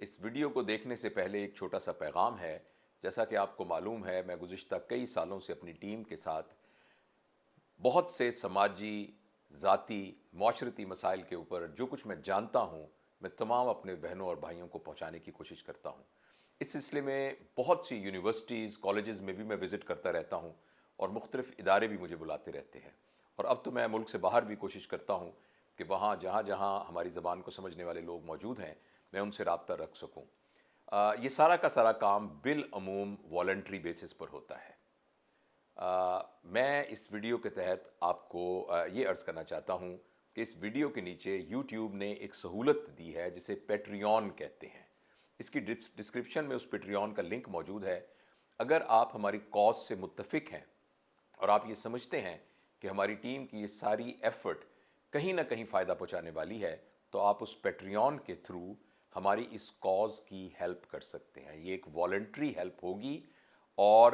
اس video کو دیکھنے سے پہلے ایک چھوٹا سا پیغام ہے۔ جیسا کہ آپ کو معلوم ہے، میں گزشتہ کئی سالوں سے اپنی ٹیم کے ساتھ بہت سے سماجی، ذاتی، معاشرتی مسائل کے اوپر جو کچھ میں جانتا ہوں، میں تمام اپنے بہنوں اور بھائیوں کو پہنچانے کی کوشش کرتا ہوں۔ اس سلسلے میں بہت سی یونیورسٹیز، کالجز میں بھی میں وزٹ کرتا رہتا ہوں اور مختلف ادارے بھی مجھے بلاتے رہتے ہیں، اور اب تو میں ملک سے باہر بھی کوشش کرتا ہوں کہ وہاں جہاں جہاں ہماری زبان کو سمجھنے والے لوگ موجود ہیں میں ان سے رابطہ رکھ سکوں۔ یہ سارا کا سارا کام بالعموم والنٹری بیسس پر ہوتا ہے۔ میں اس ویڈیو کے تحت آپ کو یہ عرض کرنا چاہتا ہوں کہ اس ویڈیو کے نیچے یوٹیوب نے ایک سہولت دی ہے جسے پیٹریون کہتے ہیں۔ اس کی ڈسکرپشن میں اس پیٹریون کا لنک موجود ہے۔ اگر آپ ہماری کاز سے متفق ہیں اور آپ یہ سمجھتے ہیں کہ ہماری ٹیم کی یہ ساری ایفرٹ کہیں نہ کہیں فائدہ پہنچانے والی ہے، تو آپ اس پیٹریون کے تھرو ہماری اس کاز کی ہیلپ کر سکتے ہیں۔ یہ ایک والنٹری ہیلپ ہوگی اور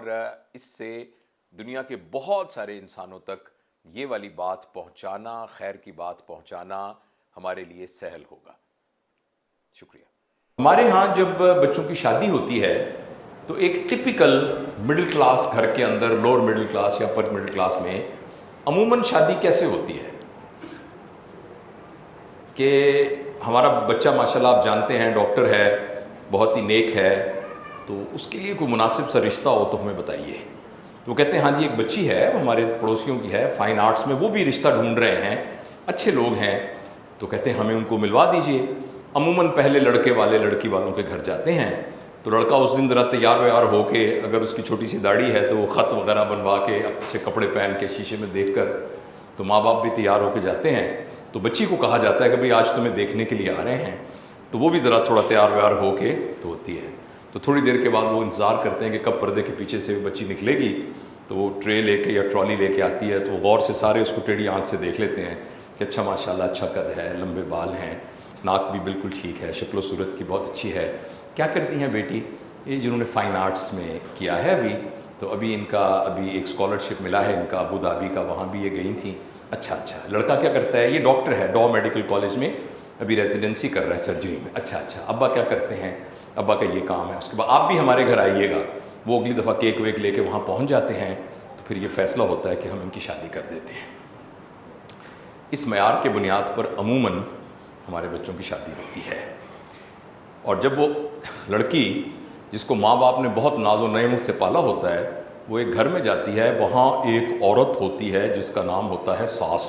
اس سے دنیا کے بہت سارے انسانوں تک یہ والی بات پہنچانا، خیر کی بات پہنچانا ہمارے لیے سہل ہوگا۔ شکریہ۔ ہمارے ہاں جب بچوں کی شادی ہوتی ہے تو ایک ٹپیکل مڈل کلاس گھر کے اندر، لوور مڈل کلاس یا اپر مڈل کلاس میں عموماً شادی کیسے ہوتی ہے کہ ہمارا بچہ ماشاءاللہ آپ جانتے ہیں ڈاکٹر ہے، بہت ہی نیک ہے، تو اس کے لیے کوئی مناسب سا رشتہ ہو تو ہمیں بتائیے۔ تو وہ کہتے ہیں ہاں جی ایک بچی ہے، وہ ہمارے پڑوسیوں کی ہے، فائن آرٹس میں، وہ بھی رشتہ ڈھونڈ رہے ہیں، اچھے لوگ ہیں، تو کہتے ہیں ہمیں ان کو ملوا دیجئے۔ عموماً پہلے لڑکے والے لڑکی والوں کے گھر جاتے ہیں، تو لڑکا اس دن ذرا تیار ویار ہو کے، اگر اس کی چھوٹی سی داڑھی ہے تو وہ خط وغیرہ بنوا کے، اچھے کپڑے پہن کے، شیشے میں دیکھ کر، تو ماں باپ بھی تیار ہو کے جاتے ہیں، تو بچی کو کہا جاتا ہے کہ بھئی آج تمہیں دیکھنے کے لیے آ رہے ہیں، تو وہ بھی ذرا تھوڑا تیار ویار ہو کے تو ہوتی ہے۔ تو تھوڑی دیر کے بعد وہ انتظار کرتے ہیں کہ کب پردے کے پیچھے سے بچی نکلے گی، تو وہ ٹرے لے کے یا ٹرالی لے کے آتی ہے، تو وہ غور سے سارے اس کو ٹیڑھی آنکھ سے دیکھ لیتے ہیں کہ اچھا ماشاءاللہ اچھا قد ہے، لمبے بال ہیں، ناک بھی بالکل ٹھیک ہے، شکل و صورت کی بہت اچھی ہے۔ کیا کرتی ہیں بیٹی؟ یہ جنہوں نے فائن آرٹس میں کیا ہے تو ابھی ان کا ایک اسکالرشپ ملا ہے ان کا ابو دھابی کا، وہاں بھی یہ گئی تھیں۔ اچھا لڑکا کیا کرتا ہے؟ یہ ڈاکٹر ہے، ڈا میڈیکل کالج میں ابھی ریزیڈنسی کر رہا ہے سرجری میں۔ اچھا ابا کیا کرتے ہیں؟ ابا کا یہ کام ہے۔ اس کے بعد آپ بھی ہمارے گھر آئیے گا۔ وہ اگلی دفعہ کیک ویک لے کے وہاں پہنچ جاتے ہیں، تو پھر یہ فیصلہ ہوتا ہے کہ ہم ان کی شادی کر دیتے ہیں۔ اس معیار کے بنیاد پر عموماً ہمارے بچوں کی شادی ہوتی ہے، اور جب وہ لڑکی جس کو ماں باپ نے بہت ناز و نعمت سے پالا ہوتا ہے، وہ ایک گھر میں جاتی ہے، وہاں ایک عورت ہوتی ہے جس کا نام ہوتا ہے ساس،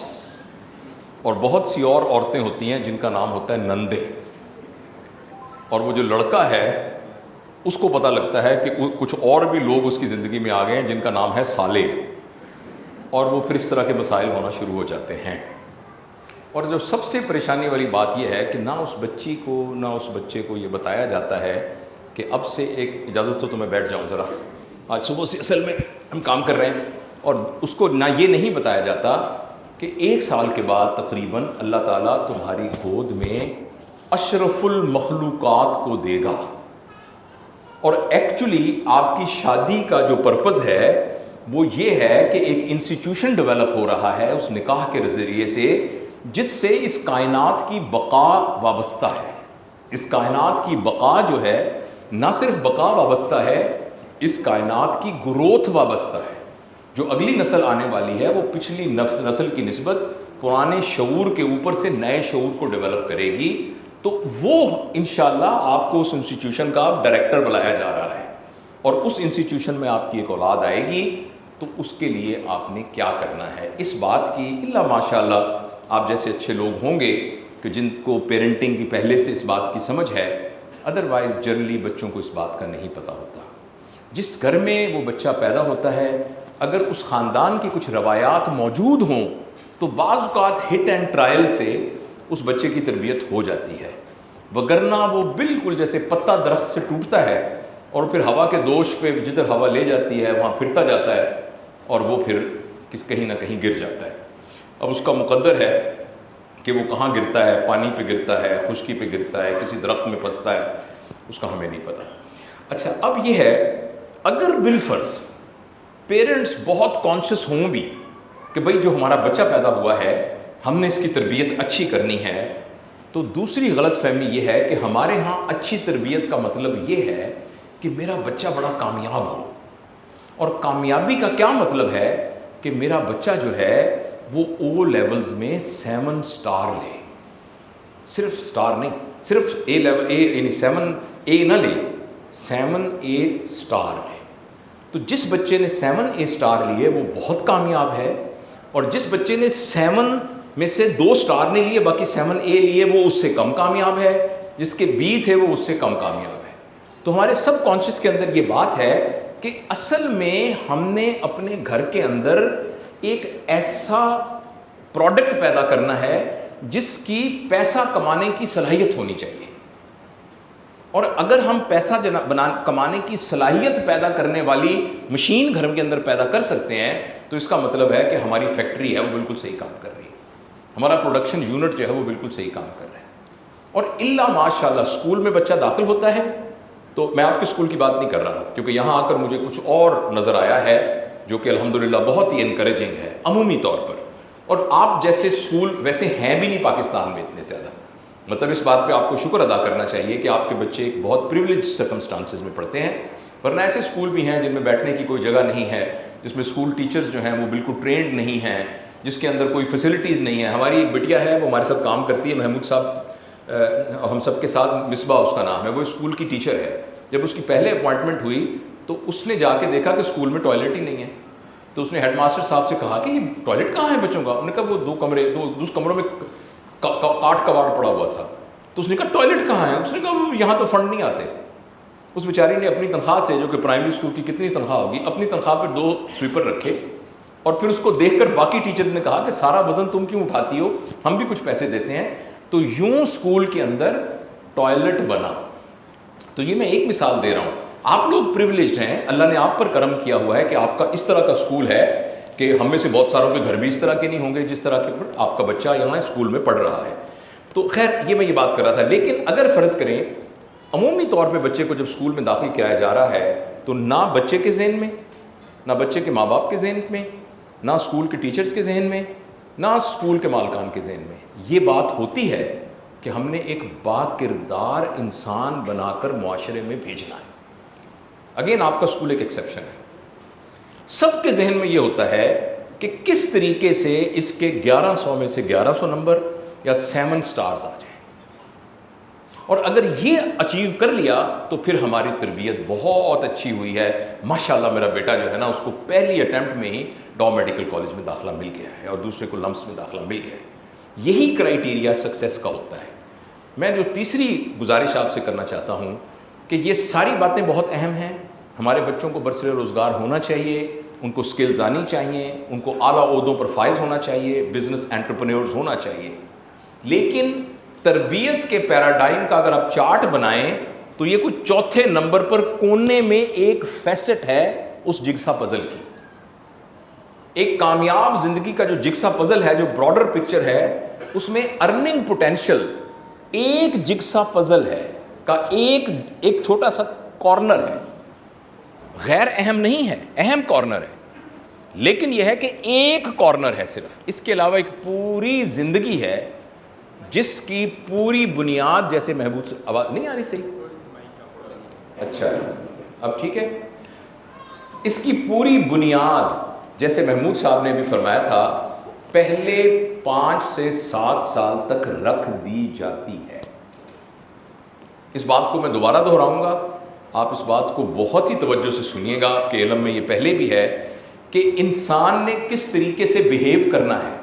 اور بہت سی اور عورتیں ہوتی ہیں جن کا نام ہوتا ہے نندے، اور وہ جو لڑکا ہے اس کو پتہ لگتا ہے کہ کچھ اور بھی لوگ اس کی زندگی میں آ گئے ہیں جن کا نام ہے سالے، اور وہ پھر اس طرح کے مسائل ہونا شروع ہو جاتے ہیں۔ اور جو سب سے پریشانی والی بات یہ ہے کہ نہ اس بچی کو نہ اس بچے کو یہ بتایا جاتا ہے کہ اب سے ایک اجازت تو میں بیٹھ جاؤں ذرا، آج صبح سے اصل میں ہم کام کر رہے ہیں، اور اس کو نہ یہ نہیں بتایا جاتا کہ 1 سال کے بعد تقریباً اللہ تعالیٰ تمہاری گود میں اشرف المخلوقات کو دے گا، اور ایکچولی آپ کی شادی کا جو پرپز ہے وہ یہ ہے کہ ایک انسٹیٹیوشن ڈیولپ ہو رہا ہے اس نکاح کے ذریعے سے، جس سے اس کائنات کی بقا وابستہ ہے۔ اس کائنات کی بقا جو ہے، نہ صرف بقا وابستہ ہے، اس کائنات کی گروتھ وابستہ ہے۔ جو اگلی نسل آنے والی ہے وہ پچھلی نسل کی نسبت پرانے شعور کے اوپر سے نئے شعور کو ڈیولپ کرے گی، تو وہ انشاءاللہ آپ کو اس انسٹیٹیوشن کا ڈائریکٹر بلایا جا رہا ہے، اور اس انسٹیٹیوشن میں آپ کی ایک اولاد آئے گی، تو اس کے لیے آپ نے کیا کرنا ہے؟ اس بات کی اللہ ماشاءاللہ آپ جیسے اچھے لوگ ہوں گے کہ جن کو پیرنٹنگ کی پہلے سے اس بات کی سمجھ ہے، ادروائز جنرلی بچوں کو اس بات کا نہیں پتہ ہوتا۔ جس گھر میں وہ بچہ پیدا ہوتا ہے، اگر اس خاندان کی کچھ روایات موجود ہوں تو بعض اوقات ہٹ اینڈ ٹرائل سے اس بچے کی تربیت ہو جاتی ہے، وگرنہ وہ بالکل جیسے پتا درخت سے ٹوٹتا ہے اور پھر ہوا کے دوش پہ جدھر ہوا لے جاتی ہے وہاں پھرتا جاتا ہے، اور وہ پھر کہیں نہ کہیں گر جاتا ہے۔ اب اس کا مقدر ہے کہ وہ کہاں گرتا ہے، پانی پہ گرتا ہے، خشکی پہ گرتا ہے، کسی درخت میں پھنستا ہے، اس کا ہمیں نہیں پتہ۔ اچھا اب یہ ہے، اگر بالفرض پیرنٹس بہت کانشیس ہوں بھی کہ بھئی جو ہمارا بچہ پیدا ہوا ہے ہم نے اس کی تربیت اچھی کرنی ہے، تو دوسری غلط فہمی یہ ہے کہ ہمارے ہاں اچھی تربیت کا مطلب یہ ہے کہ میرا بچہ بڑا کامیاب ہو، اور کامیابی کا کیا مطلب ہے کہ میرا بچہ جو ہے وہ او لیولز میں 7 سٹار لے، صرف سٹار نہیں، صرف اے لیول، اے یعنی 7 اے نہ لے، 7 اے سٹار لے۔ تو جس بچے نے 7 اے سٹار لیے وہ بہت کامیاب ہے، اور جس بچے نے 7 میں سے 2 سٹار نہیں لیے باقی 7 اے لیے وہ اس سے کم کامیاب ہے، جس کے بی تھے وہ اس سے کم کامیاب ہے۔ تو ہمارے سب کانشیس کے اندر یہ بات ہے کہ اصل میں ہم نے اپنے گھر کے اندر ایک ایسا پروڈکٹ پیدا کرنا ہے جس کی پیسہ کمانے کی صلاحیت ہونی چاہیے، اور اگر ہم پیسہ کمانے کی صلاحیت پیدا کرنے والی مشین گھر کے اندر پیدا کر سکتے ہیں تو اس کا مطلب ہے کہ ہماری فیکٹری ہے وہ بالکل صحیح کام کر رہی ہے، ہمارا پروڈکشن یونٹ جو ہے وہ بالکل صحیح کام کر رہا ہے۔ اور الا ماشاء اللہ اسکول میں بچہ داخل ہوتا ہے، تو میں آپ کے اسکول کی بات نہیں کر رہا کیونکہ یہاں آ کر مجھے کچھ اور نظر آیا ہے جو کہ الحمدللہ بہت ہی انکریجنگ ہے عمومی طور پر، اور آپ جیسے اسکول ویسے ہیں بھی نہیں پاکستان میں اتنے زیادہ، مطلب اس بات پہ آپ کو شکر ادا کرنا چاہیے کہ آپ کے بچے ایک بہت پریولیج سرکمسٹانسز میں پڑھتے ہیں، ورنہ ایسے اسکول بھی ہیں جن میں بیٹھنے کی کوئی جگہ نہیں ہے، جس میں اسکول ٹیچرز جو ہیں وہ بالکل ٹرینڈ نہیں ہیں، جس کے اندر کوئی فیسلٹیز نہیں ہیں۔ ہماری ایک بٹیا ہے وہ ہمارے ساتھ کام کرتی ہے، محمود صاحب ہم سب کے ساتھ، مصباح اس کا نام ہے، وہ اسکول کی ٹیچر ہے۔ جب اس کی پہلے اپوائنٹمنٹ ہوئی تو اس نے جا کے دیکھا کہ اسکول میں ٹوائلٹ ہی نہیں ہے، تو اس نے ہیڈ ماسٹر صاحب سے کہا کہ یہ ٹوائلٹ کہاں ہے بچوں کا؟ انہوں نے کہا وہ 2 کمرے، اس کمروں میں کاٹ کباڑ پڑا ہوا تھا۔ تو اس نے کہا ٹوائلٹ کہاں ہے؟ اس نے کہا یہاں تو فنڈ نہیں آتے۔ اس بیچاری نے اپنی تنخواہ سے، جو کہ پرائمری اسکول کی کتنی تنخواہ ہوگی، اپنی تنخواہ پہ 2 سویپر رکھے، اور پھر اس کو دیکھ کر باقی ٹیچرز نے کہا کہ سارا وزن تم کیوں اٹھاتی ہو، ہم بھی کچھ پیسے دیتے ہیں۔ تو یوں اسکول کے اندر ٹوائلٹ بنا۔ تو یہ میں ایک مثال دے رہا ہوں، آپ لوگ پریولیجڈ ہیں، اللہ نے آپ پر کرم کیا ہوا ہے کہ آپ کا اس طرح کا اسکول ہے کہ ہم میں سے بہت ساروں کے گھر بھی اس طرح کے نہیں ہوں گے جس طرح کے آپ کا بچہ یہاں اسکول میں پڑھ رہا ہے۔ تو خیر یہ میں یہ بات کر رہا تھا، لیکن اگر فرض کریں عمومی طور پہ بچے کو جب اسکول میں داخل کرایا جا رہا ہے تو نہ بچے کے ذہن میں، نہ بچے کے ماں باپ کے ذہن میں، نہ اسکول کے ٹیچرز کے ذہن میں، نہ اسکول کے مالکان کے ذہن میں یہ بات ہوتی ہے کہ ہم نے ایک با کردار انسان بنا کر معاشرے میں بھیجنا ہے۔ اگین آپ کا اسکول ایک ایکسیپشن ہے۔ سب کے ذہن میں یہ ہوتا ہے کہ کس طریقے سے اس کے 1100 میں سے 1100 نمبر یا 7 سٹارز آ جائیں، اور اگر یہ اچیو کر لیا تو پھر ہماری تربیت بہت اچھی ہوئی ہے۔ ماشاءاللہ میرا بیٹا جو ہے نا اس کو پہلی اٹیمپٹ میں ہی ڈاؤ میڈیکل کالج میں داخلہ مل گیا ہے اور دوسرے کو لمس میں داخلہ مل گیا ہے۔ یہی کرائیٹیریا سکسیس کا ہوتا ہے۔ میں جو تیسری گزارش آپ سے کرنا چاہتا ہوں کہ یہ ساری باتیں بہت اہم ہیں، ہمارے بچوں کو برسر روزگار ہونا چاہیے، ان کو سکلز آنی چاہیے، ان کو اعلیٰ عہدوں پر فائز ہونا چاہیے، بزنس انٹرپرینیورز ہونا چاہیے، لیکن تربیت کے پیراڈائم کا اگر آپ چارٹ بنائیں تو یہ کچھ چوتھے نمبر پر کونے میں ایک فیسٹ ہے اس جگسا پزل کی۔ ایک کامیاب زندگی کا جو جگسا پزل ہے، جو براڈر پکچر ہے، اس میں ارننگ پوٹینشل ایک جگسا پزل ہے کا ایک چھوٹا سا کارنر ہے، غیر اہم نہیں ہے، اہم کارنر ہے، لیکن یہ ہے کہ ایک کارنر ہے صرف، اس کے علاوہ ایک پوری زندگی ہے جس کی پوری بنیاد، جیسے محبوب آواز نہیں آ رہی صحیح؟ اچھا اب ٹھیک ہے۔ اس کی پوری بنیاد جیسے محمود صاحب نے بھی فرمایا تھا پہلے 5 سے 7 سال تک رکھ دی جاتی ہے۔ اس بات کو میں دوبارہ دہراؤں گا، آپ اس بات کو بہت ہی توجہ سے سنیے گا، آپ کے علم میں یہ پہلے بھی ہے کہ انسان نے کس طریقے سے بیہیو کرنا ہے،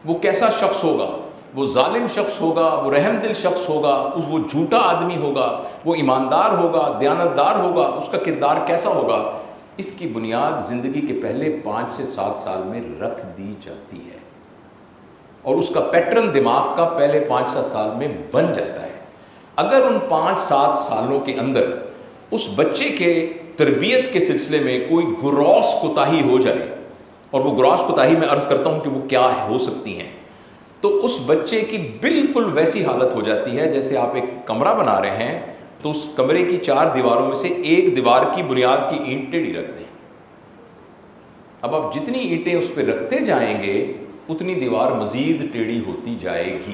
وہ کیسا شخص ہوگا، وہ ظالم شخص ہوگا، وہ رحم دل شخص ہوگا، وہ جھوٹا آدمی ہوگا، وہ ایماندار ہوگا، دیانتدار ہوگا، اس کا کردار کیسا ہوگا، اس کی بنیاد زندگی کے پہلے 5 سے 7 سال میں رکھ دی جاتی ہے، اور اس کا پیٹرن دماغ کا پہلے 5-7 سال میں بن جاتا ہے۔ اگر ان 5-7 سالوں کے اندر اس بچے کے تربیت کے سلسلے میں کوئی گراس کوتاہی ہو جائے، اور وہ گراس کوتاہی میں عرض کرتا ہوں کہ وہ کیا ہو سکتی ہیں، تو اس بچے کی بالکل ویسی حالت ہو جاتی ہے جیسے آپ ایک کمرہ بنا رہے ہیں تو اس کمرے کی 4 دیواروں میں سے ایک دیوار کی بنیاد کی اینٹ ٹیڑھی رکھ دیں۔ اب آپ جتنی اینٹیں اس پہ رکھتے جائیں گے اتنی دیوار مزید ٹیڑھی ہوتی جائے گی،